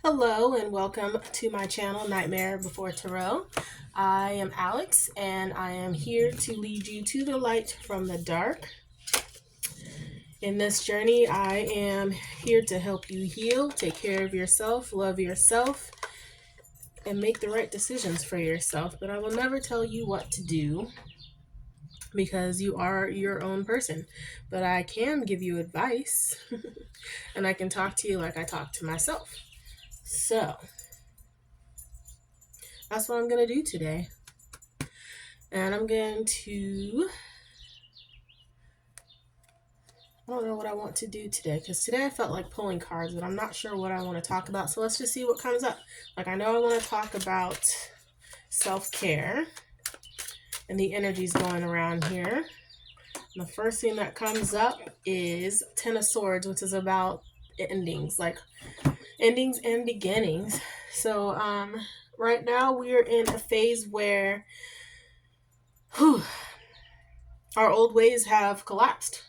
Hello and welcome to my channel, Nightmare Before Tarot. I am Alex and I am here to lead you to the light from the dark. In this journey, I am here to help you heal, take care of yourself, love yourself, and make the right decisions for yourself. But I will never tell you what to do because you are your own person. But I can give you advice and I can talk to you like I talk to myself. So that's what I'm going to do today. And I'm going to, I don't know what I want to do today because today I felt like pulling cards, but I'm not sure what I want to talk about. So let's just see what comes up. Like, I know I want to talk about self-care and the energies going around here. And the first thing that comes up is Ten of Swords, which is about endings, like endings and beginnings. So right now we are in a phase where our old ways have collapsed.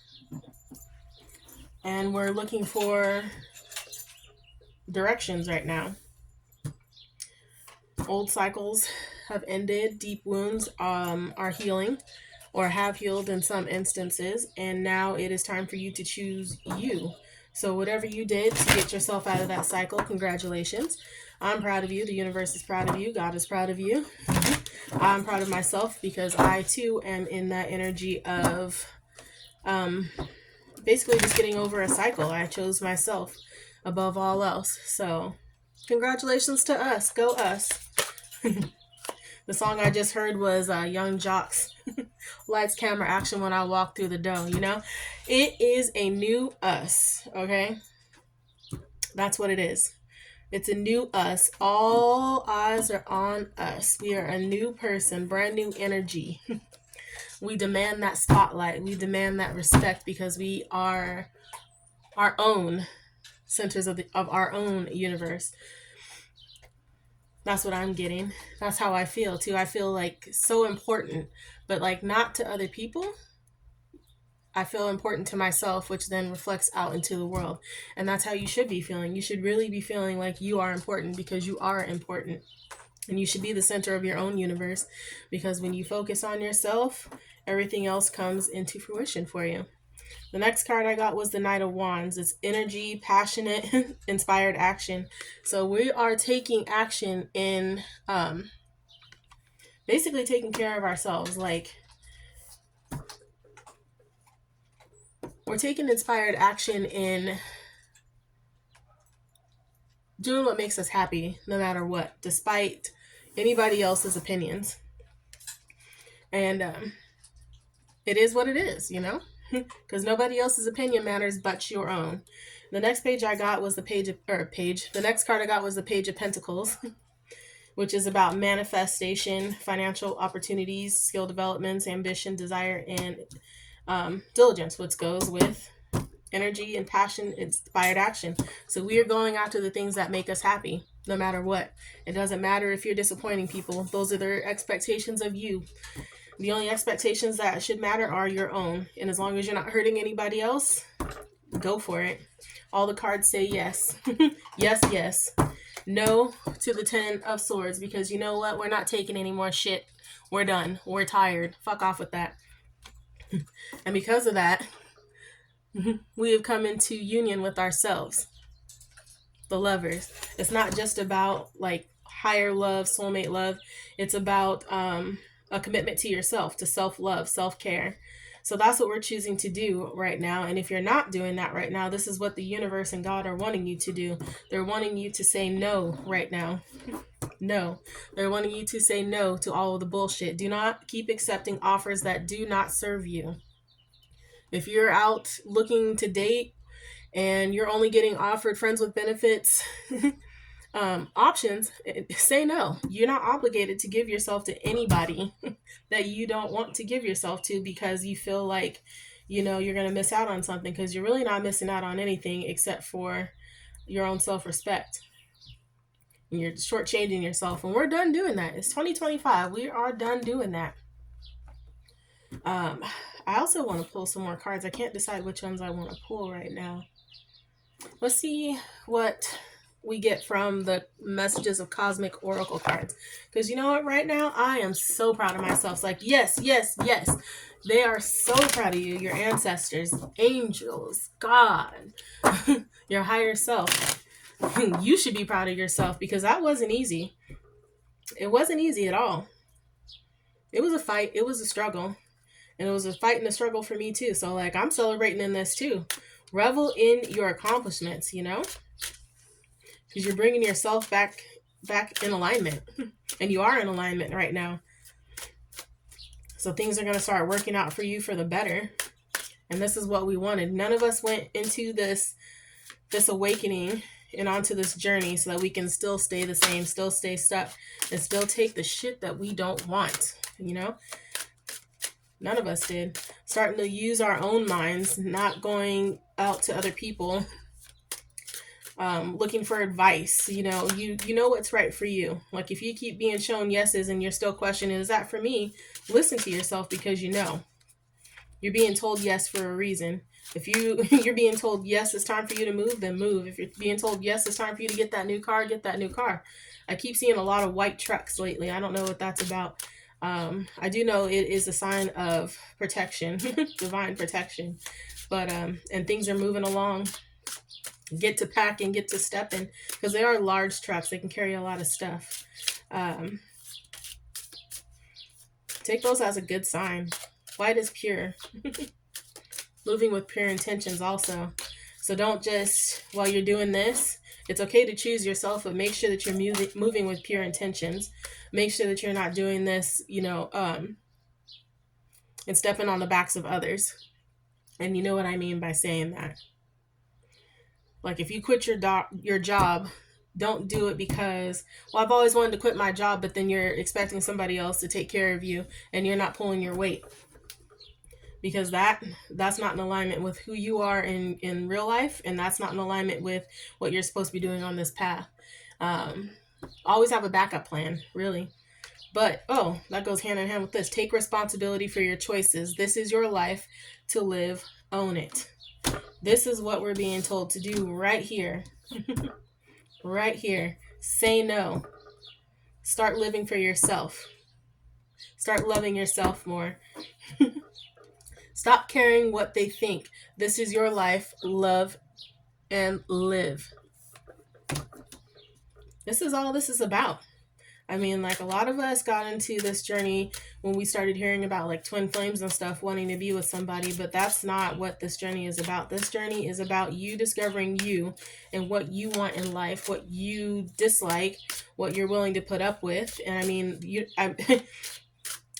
And we're looking for directions right now. Old cycles have ended. Deep wounds are healing or have healed in some instances. And now it is time for you to choose you. So whatever you did to get yourself out of that cycle, congratulations. I'm proud of you. The universe is proud of you. God is proud of you. I'm proud of myself because I too am in that energy of basically just getting over a cycle. I chose myself above all else. So congratulations to us. Go us. The song I just heard was Young Jock's Lights, Camera, Action When I Walk Through the Door. You know, it is a new us. Okay, that's what it is. It's a new us. All eyes are on us. We are a new person, brand new energy. We demand that spotlight. We demand that respect because we are our own centers of our own universe. That's what I'm getting. That's how I feel too. I feel like so important, but like not to other people. I feel important to myself, which then reflects out into the world. And that's how you should be feeling. You should really be feeling like you are important because you are important. And you should be the center of your own universe because when you focus on yourself, everything else comes into fruition for you. The next card I got was the Knight of Wands. It's energy, passionate, inspired action. So we are taking action in basically taking care of ourselves. Like, we're taking inspired action in doing what makes us happy no matter what, despite anybody else's opinions. And it is what it is, you know? Because nobody else's opinion matters but your own. The next page I got was the the next card I got was the Page of Pentacles, which is about manifestation, financial opportunities, skill developments, ambition, desire, and diligence, which goes with energy and passion, inspired action. So we are going after the things that make us happy, no matter what. It doesn't matter if you're disappointing people. Those are their expectations of you. The only expectations that should matter are your own. And as long as you're not hurting anybody else, go for it. All the cards say yes. Yes, yes. No to the Ten of Swords because you know what? We're not taking any more shit. We're done. We're tired. Fuck off with that. And because of that, we have come into union with ourselves, the Lovers. It's not just about like higher love, soulmate love. It's about a commitment to yourself, to self-love, self-care. So that's what we're choosing to do right now. And if you're not doing that right now, this is what the universe and God are wanting you to do. They're wanting you to say no right now. No. They're wanting you to say no to all of the bullshit. Do not keep accepting offers that do not serve you. If you're out looking to date and you're only getting offered friends with benefits options, say no. You're not obligated to give yourself to anybody that you don't want to give yourself to because you feel like, you know, you're going to miss out on something, because you're really not missing out on anything except for your own self-respect. And you're shortchanging yourself. And we're done doing that. It's 2025. We are done doing that. I also want to pull some more cards. I can't decide which ones I want to pull right now. Let's see what we get from the messages of cosmic oracle cards. Because you know what, right now I am so proud of myself. It's like, yes, yes, yes, they are so proud of you, your ancestors, angels, God, your higher self. You should be proud of yourself, because that wasn't easy. It wasn't easy at all. It was a fight, it was a struggle, and it was a fight and a struggle for me too. So like, I'm celebrating in this too. Revel in your accomplishments, you know, because you're bringing yourself back in alignment, and you are in alignment right now. So things are going to start working out for you for the better. And this is what we wanted. None of us went into this awakening and onto this journey so that we can still stay the same, still stay stuck, and still take the shit that we don't want, you know? None of us did. Starting to use our own minds, not going out to other people, looking for advice. You know, you know what's right for you. Like, if you keep being shown yeses and you're still questioning, is that for me? Listen to yourself, because you know. You're being told yes for a reason. If you're being told yes, it's time for you to move, then move. If you're being told yes, it's time for you to get that new car, get that new car. I keep seeing a lot of white trucks lately. I don't know what that's about. I do know it is a sign of protection, divine protection. But and things are moving along. Get to packing, get to stepping, because they are large trucks. They can carry a lot of stuff. Take those as a good sign. White is pure. Moving with pure intentions also. So don't just, while you're doing this, it's okay to choose yourself, but make sure that you're moving with pure intentions. Make sure that you're not doing this, you know, and stepping on the backs of others. And you know what I mean by saying that. Like, if you quit your job, don't do it because, well, I've always wanted to quit my job, but then you're expecting somebody else to take care of you and you're not pulling your weight. Because that's not in alignment with who you are in real life, and that's not in alignment with what you're supposed to be doing on this path. Always have a backup plan, really. But, that goes hand in hand with this. Take responsibility for your choices. This is your life to live. Own it. This is what we're being told to do right here. Right here. Say no. Start living for yourself. Start loving yourself more. Stop caring what they think. This is your life. Love and live. This is all this is about. I mean, like, a lot of us got into this journey when we started hearing about like twin flames and stuff, wanting to be with somebody, but that's not what this journey is about. This journey is about you discovering you and what you want in life, what you dislike, what you're willing to put up with. And I mean,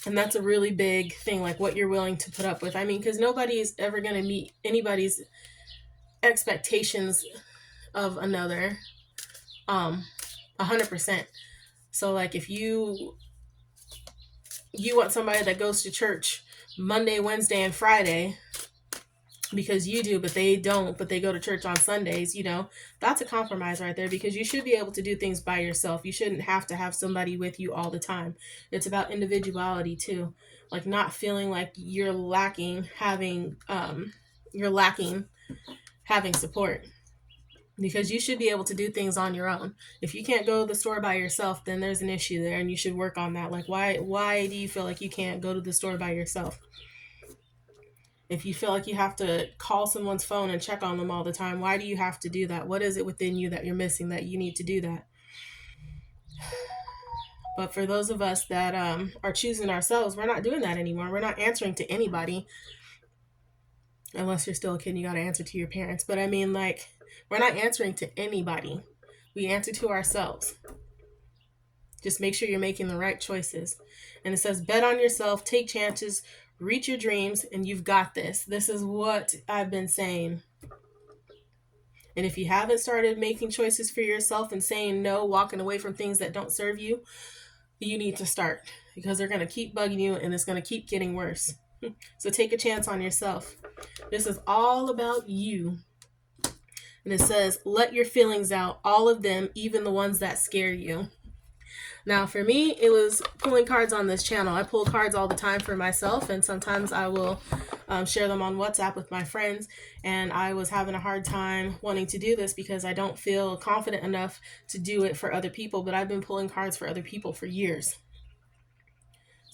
and that's a really big thing, like what you're willing to put up with. I mean, because nobody is ever going to meet anybody's expectations of another 100%. So like, if you want somebody that goes to church Monday, Wednesday, and Friday because you do, but they don't, but they go to church on Sundays, you know, that's a compromise right there, because you should be able to do things by yourself. You shouldn't have to have somebody with you all the time. It's about individuality too. Like, not feeling like you're lacking having support, because you should be able to do things on your own. If you can't go to the store by yourself, then there's an issue there, and you should work on that. Like, why do you feel like you can't go to the store by yourself? If you feel like you have to call someone's phone and check on them all the time, why do you have to do that? What is it within you that you're missing that you need to do that? But for those of us that are choosing ourselves, we're not doing that anymore. We're not answering to anybody. Unless you're still a kid and you got to answer to your parents. But I mean, like, we're not answering to anybody. We answer to ourselves. Just make sure you're making the right choices. And it says, bet on yourself, take chances, reach your dreams, and you've got this. This is what I've been saying. And if you haven't started making choices for yourself and saying no, walking away from things that don't serve you, you need to start, because they're going to keep bugging you and it's going to keep getting worse. So take a chance on yourself. This is all about you. And it says, let your feelings out, all of them, even the ones that scare you. Now, for me, it was pulling cards on this channel. I pull cards all the time for myself, and sometimes I will share them on WhatsApp with my friends. And I was having a hard time wanting to do this because I don't feel confident enough to do it for other people, but I've been pulling cards for other people for years.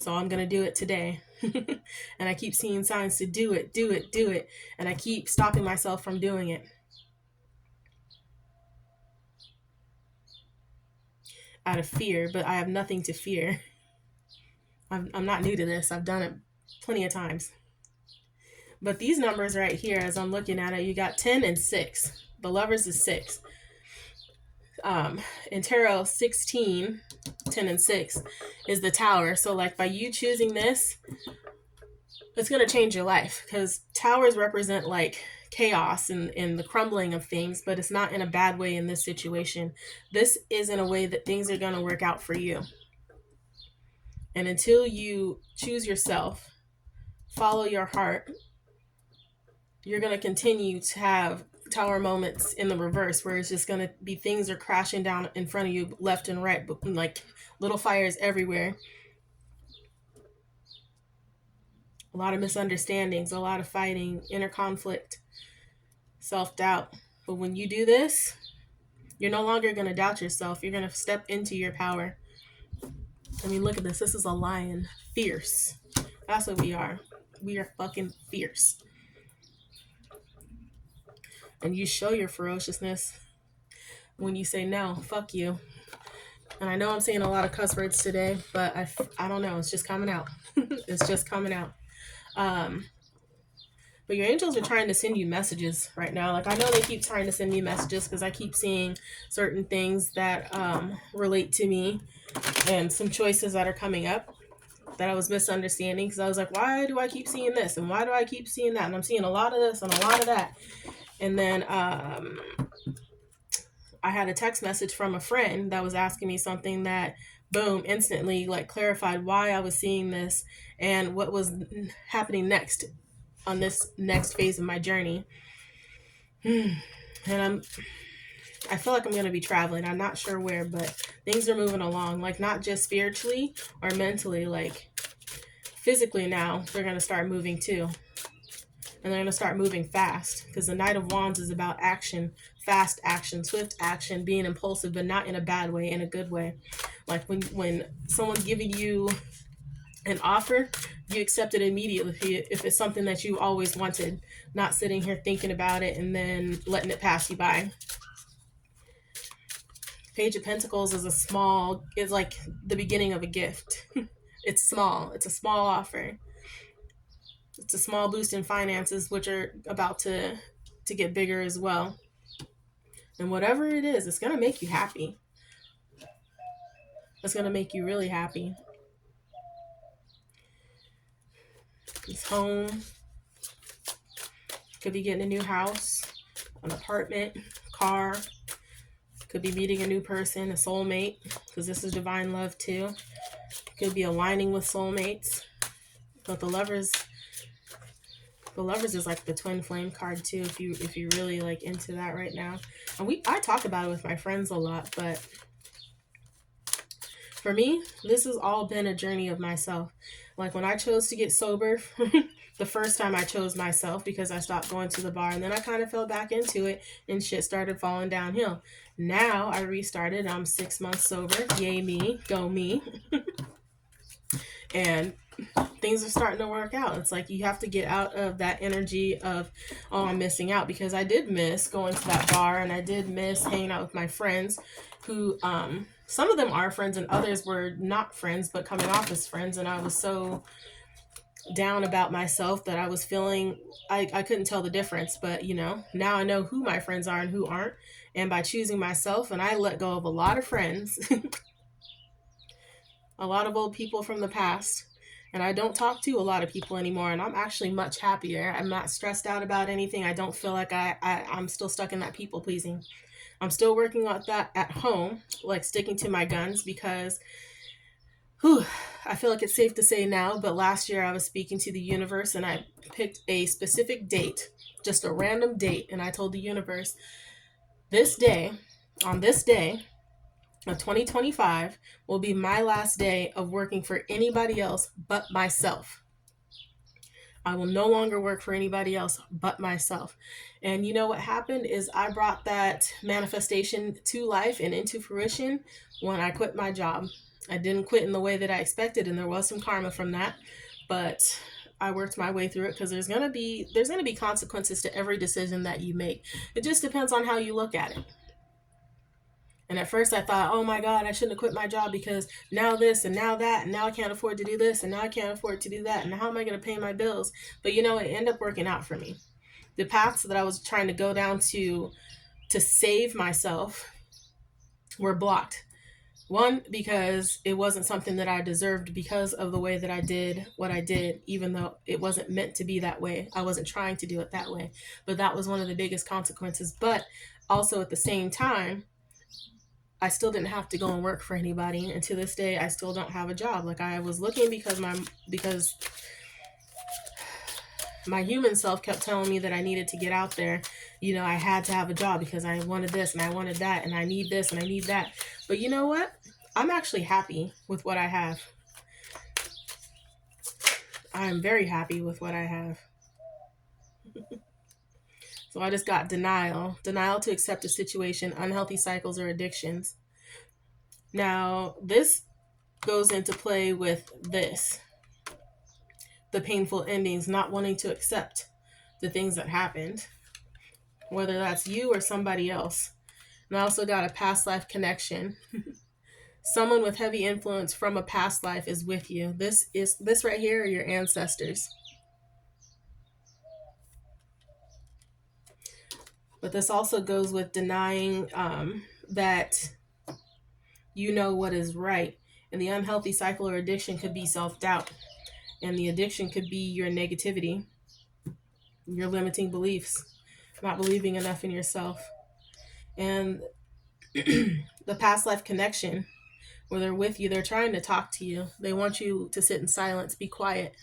So I'm going to do it today. And I keep seeing signs to do it. And I keep stopping myself from doing it. Out of fear, but I have nothing to fear. I'm not new to this. I've done it plenty of times. But these numbers right here, as I'm looking at it, you got 10 and 6. The Lovers is 6. In tarot, 16, 10 and 6 is the Tower. So like by you choosing this, it's going to change your life, because towers represent like chaos and the crumbling of things, but it's not in a bad way in this situation. This is in a way that things are going to work out for you. And until you choose yourself, follow your heart, you're going to continue to have Tower moments in the reverse, where it's just going to be things are crashing down in front of you left and right, but like little fires everywhere. A lot of misunderstandings, a lot of fighting, inner conflict, self-doubt. But when you do this, you're no longer going to doubt yourself. You're going to step into your power. I mean, look at this. This is a lion. Fierce. That's what we are. We are fucking fierce. And you show your ferociousness when you say no, fuck you. And I know I'm saying a lot of cuss words today, but I don't know. It's just coming out. It's just coming out. But your angels are trying to send you messages right now. Like, I know they keep trying to send me messages because I keep seeing certain things that relate to me and some choices that are coming up that I was misunderstanding, because I was like, why do I keep seeing this? And why do I keep seeing that? And I'm seeing a lot of this and a lot of that. And then I had a text message from a friend that was asking me something that, boom, instantly like clarified why I was seeing this and what was happening next on this next phase of my journey. And I feel like I'm going to be traveling. I'm not sure where, but things are moving along, like not just spiritually or mentally, like physically now they're going to start moving too. And they're going to start moving fast, because the Knight of Wands is about action, fast action, swift action, being impulsive, but not in a bad way, in a good way. Like when someone's giving you an offer, you accept it immediately if it's something that you always wanted, not sitting here thinking about it and then letting it pass you by. Page of Pentacles is like the beginning of a gift. It's small. It's a small offer. It's a small boost in finances, which are about to get bigger as well. And whatever it is, it's going to make you happy. It's going to make you really happy. It's home. Could be getting a new house, an apartment, car. Could be meeting a new person, a soulmate, because this is divine love too. Could be aligning with soulmates. But the Lovers is like the twin flame card too, if you really like into that right now. And I talk about it with my friends a lot, but for me, this has all been a journey of myself. Like when I chose to get sober, the first time I chose myself, because I stopped going to the bar, and then I kind of fell back into it and shit started falling downhill. Now I restarted. I'm 6 months sober. Yay me. Go me. And things are starting to work out. It's like you have to get out of that energy of, oh, I'm missing out, because I did miss going to that bar, and I did miss hanging out with my friends who some of them are friends and others were not friends but coming off as friends. And I was so down about myself that I was feeling I couldn't tell the difference. But now I know who my friends are and who aren't, and by choosing myself, and I let go of a lot of friends a lot of old people from the past, and I don't talk to a lot of people anymore, and I'm actually much happier. I'm not stressed out about anything. I don't feel like I'm still stuck in that people pleasing. I'm still working on that at home, like sticking to my guns, because I feel like it's safe to say now, but last year I was speaking to the universe and I picked a specific date, just a random date, and I told the universe, on this day, of 2025 will be my last day of working for anybody else but myself. I will no longer work for anybody else but myself. And you know what happened is I brought that manifestation to life and into fruition when I quit my job. I didn't quit in the way that I expected, and there was some karma from that, but I worked my way through it because there's gonna be consequences to every decision that you make. It just depends on how you look at it. And at first I thought, oh my God, I shouldn't have quit my job because now this and now that, and now I can't afford to do this and now I can't afford to do that. And how am I going to pay my bills? But you know, it ended up working out for me. The paths that I was trying to go down to save myself were blocked. One, because it wasn't something that I deserved because of the way that I did what I did, even though it wasn't meant to be that way. I wasn't trying to do it that way. But that was one of the biggest consequences. But also at the same time, I still didn't have to go and work for anybody, and to this day I still don't have a job. Like, I was looking because my human self kept telling me that I needed to get out there. You know, I had to have a job because I wanted this and I wanted that and I need this and I need that. But you know what? I'm actually happy with what I have. I am very happy with what I have. So I just got denial to accept a situation, unhealthy cycles or addictions. Now, this goes into play with this. The painful endings, not wanting to accept the things that happened, whether that's you or somebody else. And I also got a past life connection. Someone with heavy influence from a past life is with you. This right here are your ancestors. But this also goes with denying that you know what is right. And the unhealthy cycle or addiction could be self-doubt. And the addiction could be your negativity, your limiting beliefs, not believing enough in yourself. And the past life connection, where they're with you, they're trying to talk to you. They want you to sit in silence, be quiet.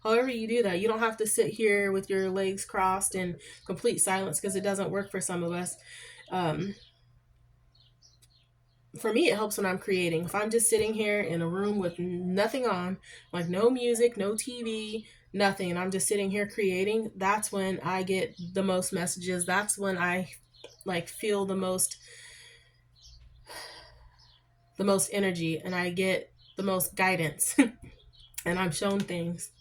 However you do that, you don't have to sit here with your legs crossed in complete silence, because it doesn't work for some of us. For me, it helps when I'm creating. If I'm just sitting here in a room with nothing on, like no music, no TV, nothing, and I'm just sitting here creating, that's when I get the most messages. That's when I feel the most energy, and I get the most guidance and I'm shown things.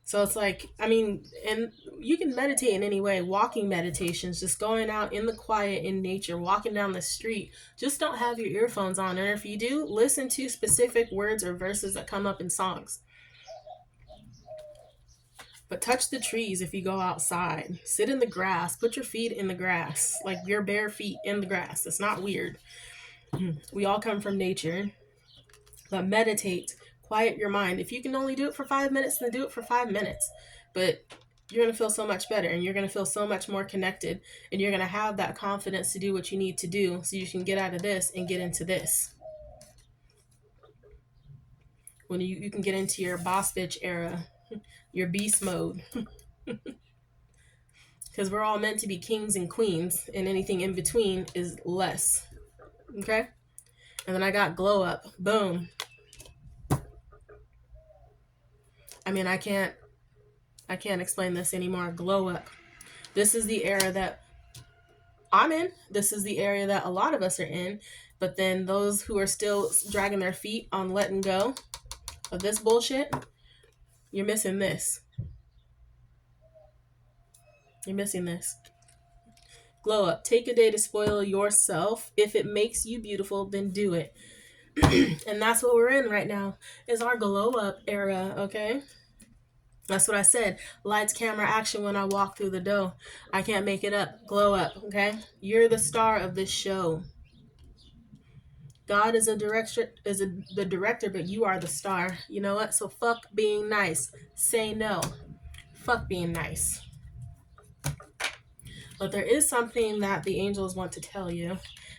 So it's like, I mean, and you can meditate in any way. Walking meditations, just going out in the quiet in nature, walking down the street. Just don't have your earphones on. And if you do, listen to specific words or verses that come up in songs. But touch the trees if you go outside. Sit in the grass. Put your feet in the grass, like your bare feet in the grass. It's not weird. We all come from nature. But meditate. Quiet your mind. If you can only do it for 5 minutes, then do it for 5 minutes. But you're going to feel so much better, and you're going to feel so much more connected, and you're going to have that confidence to do what you need to do so you can get out of this and get into this. When you can get into your boss bitch era, your beast mode. Because we're all meant to be kings and queens, and anything in between is less. Okay? And then I got glow up. Boom. I mean, I can't explain this anymore. Glow up. This is the era that I'm in. This is the area that a lot of us are in. But then those who are still dragging their feet on letting go of this bullshit, you're missing this. You're missing this. Glow up. Take a day to spoil yourself. If it makes you beautiful, then do it. And that's what we're in right now, is our glow up era, okay? That's what I said. Lights, camera, action when I walk through the door. I can't make it up. Glow up, okay? You're the star of this show. God is the director, but you are the star. You know what? So fuck being nice. Say no. Fuck being nice. But there is something that the angels want to tell you.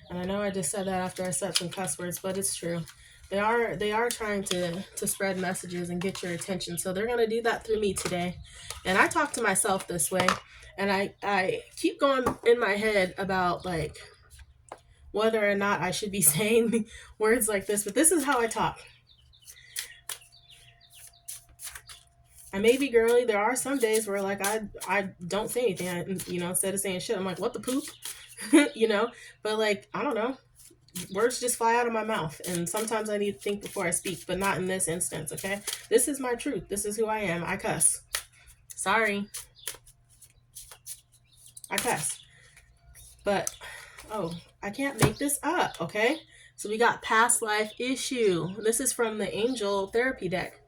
And I know I just said that after I said some cuss words, but it's true. They are trying to spread messages and get your attention. So they're going to do that through me today. And I talk to myself this way. And I keep going in my head about, like, whether or not I should be saying words like this, but this is how I talk. I may be girly. There are some days where like I don't say anything. Instead of saying shit, I'm like, what the poop? But like, I don't know. Words just fly out of my mouth, and sometimes I need to think before I speak, but not in this instance, okay? This is my truth. This is who I am. I cuss. Sorry. I cuss. But, I can't make this up, okay? So we got past life issue. This is from the Angel Therapy deck.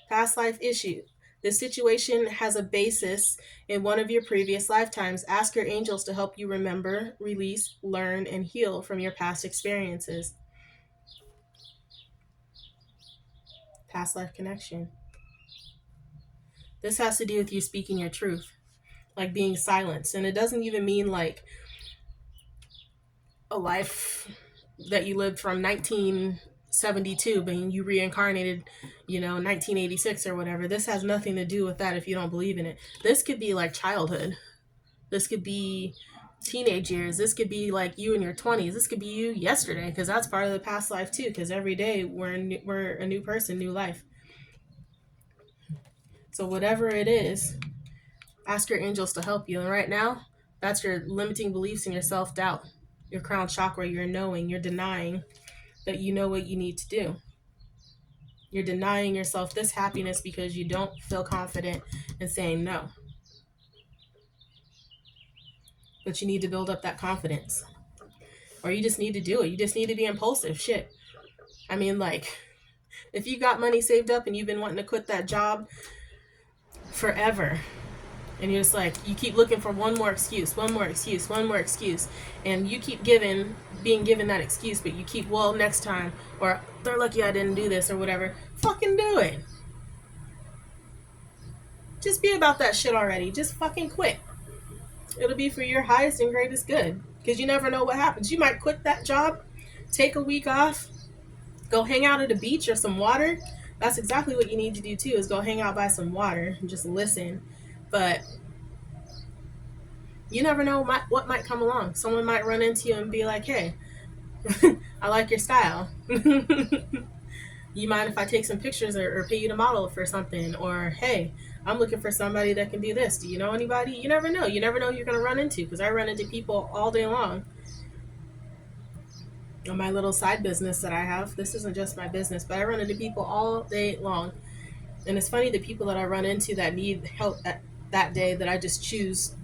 Past life issue. This situation has a basis in one of your previous lifetimes. Ask your angels to help you remember, release, learn, and heal from your past experiences. Past life connection. This has to do with you speaking your truth, like being silenced. And it doesn't even mean like a life that you lived from 1972, but you reincarnated, 1986 or whatever. This has nothing to do with that if you don't believe in it. This could be like childhood. This could be teenage years. This could be like you in your 20s. This could be you yesterday, because that's part of the past life too, because every day we're a new person, new life. So whatever it is, ask your angels to help you. And right now, that's your limiting beliefs and your self-doubt. Your crown chakra, you're knowing, you're denying that you know what you need to do. You're denying yourself this happiness because you don't feel confident in saying no. But you need to build up that confidence. Or you just need to do it. You just need to be impulsive. Shit. I mean, like, if you got money saved up and you've been wanting to quit that job forever, and you're just like, you keep looking for one more excuse, and you keep being given that excuse, but you keep, well, next time, or they're lucky I didn't do this, or whatever. Fucking do it. Just be about that shit already. Just fucking quit. It'll be for your highest and greatest good, because you never know what happens. You might quit that job, take a week off, go hang out at a beach or some water. That's exactly what you need to do too, is go hang out by some water and just listen. But you never know what might come along. Someone might run into you and be like, hey, I like your style. You mind if I take some pictures or pay you to model for something? Or, hey, I'm looking for somebody that can do this. Do you know anybody? You never know. You never know who you're going to run into, because I run into people all day long. On my little side business that I have, this isn't just my business, but I run into people all day long. And it's funny, the people that I run into that need help that day, that I just choose,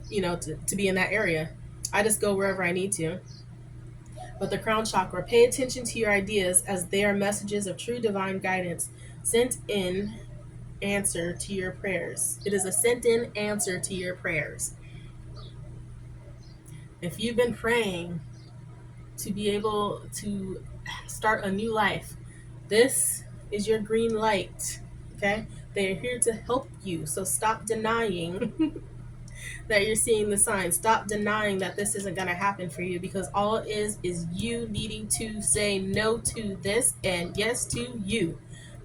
to be in that area. I just go wherever I need to. But the crown chakra, pay attention to your ideas, as they are messages of true divine guidance sent in answer to your prayers. It is a sent in answer to your prayers. If you've been praying to be able to start a new life, this is your green light. Okay? They're here to help you. So stop denying that you're seeing the signs. Stop denying that this isn't going to happen for you, because all it is you needing to say no to this and yes to you.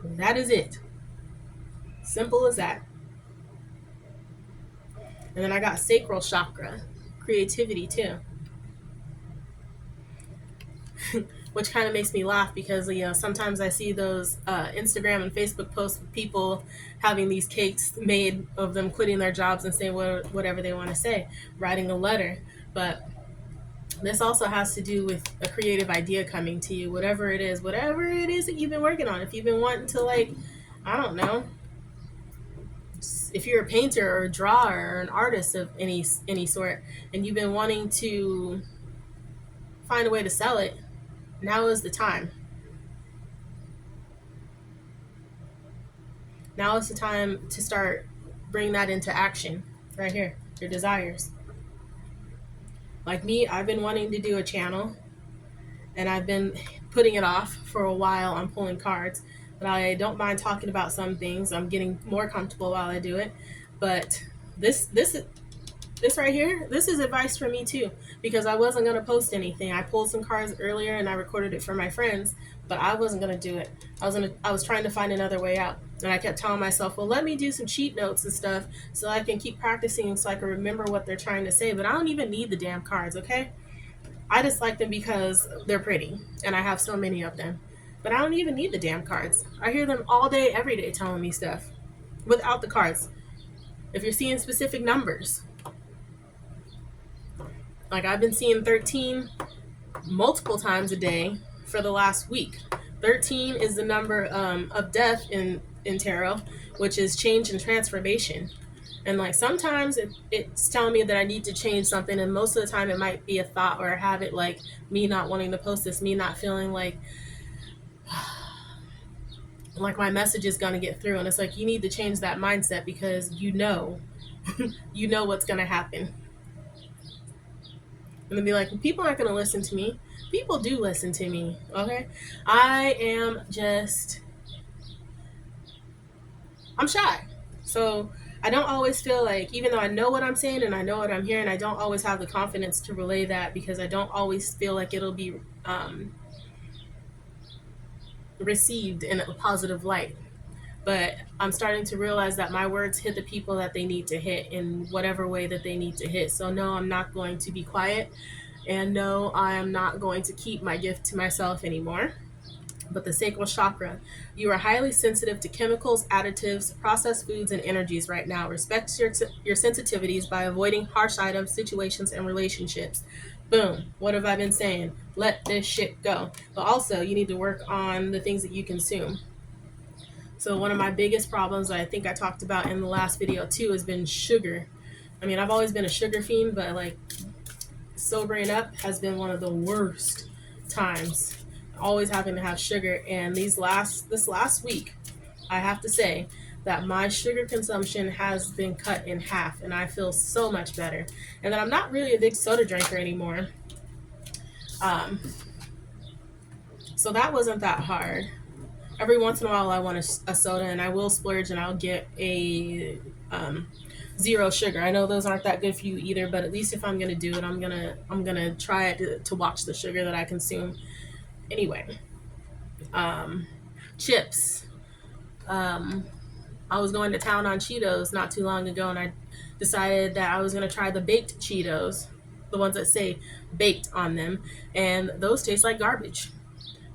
That is it. Simple as that. And then I got sacral chakra, creativity too. Which kind of makes me laugh, because sometimes I see those Instagram and Facebook posts of people having these cakes made of them quitting their jobs and saying whatever they want to say, writing a letter. But this also has to do with a creative idea coming to you, whatever it is that you've been working on. If you've been wanting to, like, I don't know, if you're a painter or a drawer or an artist of any sort, and you've been wanting to find a way to sell it, now is the time. Now is the time to start bringing that into action. Right here, your desires. Like me, I've been wanting to do a channel, and I've been putting it off for a while. I'm pulling cards, but I don't mind talking about some things. I'm getting more comfortable while I do it. But this right here, this is advice for me too, because I wasn't going to post anything. I pulled some cards earlier and I recorded it for my friends, but I wasn't going to do it. I was trying to find another way out. And I kept telling myself, well, let me do some cheat notes and stuff so I can keep practicing, so I can remember what they're trying to say. But I don't even need the damn cards, okay? I just like them because they're pretty and I have so many of them. But I don't even need the damn cards. I hear them all day, every day telling me stuff without the cards. If you're seeing specific numbers, like I've been seeing 13 multiple times a day for the last week. 13 is the number of death in tarot, which is change and transformation. And like sometimes it's telling me that I need to change something, and most of the time it might be a thought or a habit, like me not wanting to post this, me not feeling like my message is going to get through. And it's like you need to change that mindset because you know you know what's going to happen. And then be like, people aren't going to listen to me. People do listen to me, okay? I'm shy. So I don't always feel like, even though I know what I'm saying and I know what I'm hearing, I don't always have the confidence to relay that because I don't always feel like it'll be received in a positive light. But I'm starting to realize that my words hit the people that they need to hit in whatever way that they need to hit. So no, I'm not going to be quiet. And no, I am not going to keep my gift to myself anymore. But the sacral chakra, you are highly sensitive to chemicals, additives, processed foods, and energies right now. Respect your sensitivities by avoiding harsh items, situations, and relationships. Boom. What have I been saying? Let this shit go. But also, you need to work on the things that you consume. So one of my biggest problems I think I talked about in the last video too has been sugar. I mean, I've always been a sugar fiend, but like sobering up has been one of the worst times. Always having to have sugar, and this last week, I have to say that my sugar consumption has been cut in half, and I feel so much better. And that I'm not really a big soda drinker anymore. So that wasn't that hard. Every once in a while I want a soda, and I will splurge and I'll get a zero sugar. I know those aren't that good for you either, but at least if I'm gonna do it, I'm gonna try it to watch the sugar that I consume. Anyway, chips. I was going to town on Cheetos not too long ago, and I decided that I was gonna try the baked Cheetos, the ones that say baked on them, and those taste like garbage.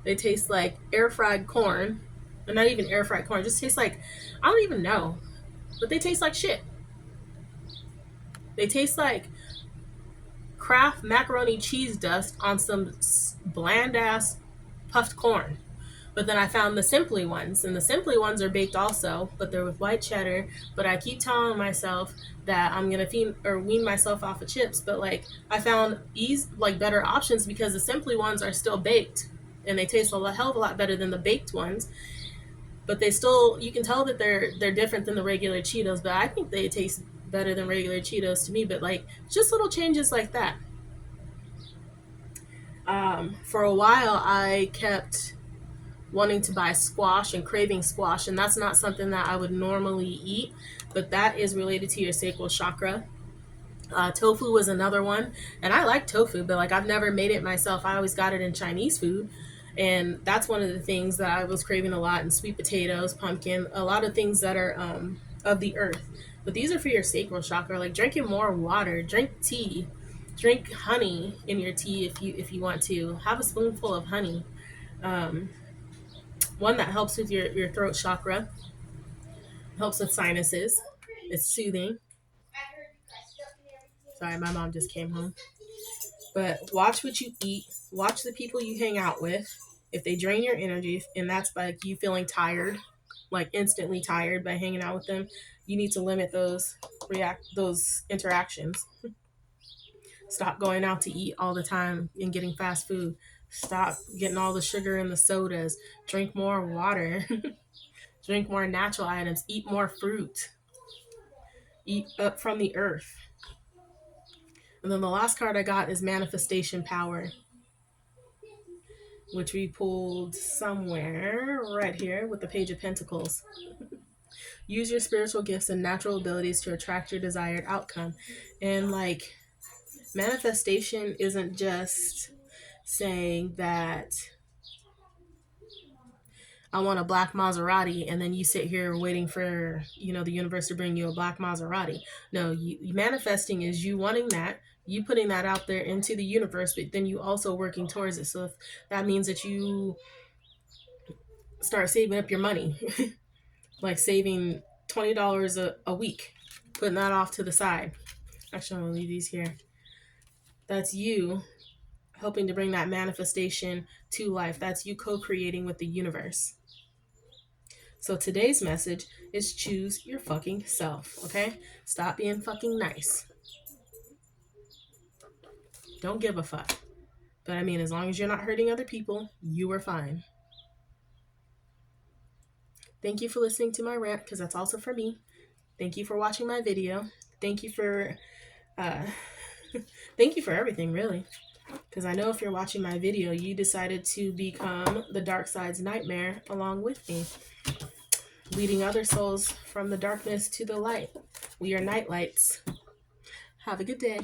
They taste like air fried corn. Or not even air fried corn. It just tastes like, I don't even know. But they taste like shit. They taste like Kraft macaroni cheese dust on some bland ass puffed corn. But then I found the Simply ones, and the Simply ones are baked also, but they're with white cheddar. But I keep telling myself that I'm gonna wean myself off of chips. But like I found better options because the Simply ones are still baked, and they taste a hell of a lot better than the baked ones. But they still, you can tell that they're different than the regular Cheetos. But I think they taste better than regular Cheetos to me. But like just little changes like that. For a while, I kept wanting to buy squash and craving squash, and that's not something that I would normally eat, but that is related to your sacral chakra. Tofu was another one, and I like tofu, but like I've never made it myself. I always got it in Chinese food, and that's one of the things that I was craving a lot. And sweet potatoes, pumpkin, a lot of things that are of the earth. But these are for your sacral chakra, like drinking more water, drink tea, drink honey in your tea if you want to. Have a spoonful of honey. One that helps with your throat chakra, helps with sinuses. It's soothing. Sorry, my mom just came home. But watch what you eat. Watch the people you hang out with. If they drain your energy, and that's like you feeling tired, like instantly tired by hanging out with them, you need to limit those interactions. Stop going out to eat all the time and getting fast food. Stop getting all the sugar in the sodas. Drink more water. Drink more natural items. Eat more fruit. Eat up from the earth. And then the last card I got is Manifestation Power, which we pulled somewhere right here with the Page of Pentacles. Use your spiritual gifts and natural abilities to attract your desired outcome. And like, manifestation isn't just saying that I want a black Maserati, and then you sit here waiting for, the universe to bring you a black Maserati. No, manifesting is you wanting that, You putting that out there into the universe, but then you also working towards it. So if that means that you start saving up your money, like saving $20 a week, putting that off to the side. Actually, I'm gonna leave these here. That's you helping to bring that manifestation to life. That's you co-creating with the universe. So today's message is choose your fucking self, okay? Stop being fucking nice. Don't give a fuck. But I mean, as long as you're not hurting other people, you are fine. Thank you for listening to my rant, because that's also for me. Thank you for watching my video. Thank you for thank you for everything, really. Because I know if you're watching my video, you decided to become the dark side's nightmare along with me, leading other souls from the darkness to the light. We are night lights. Have a good day.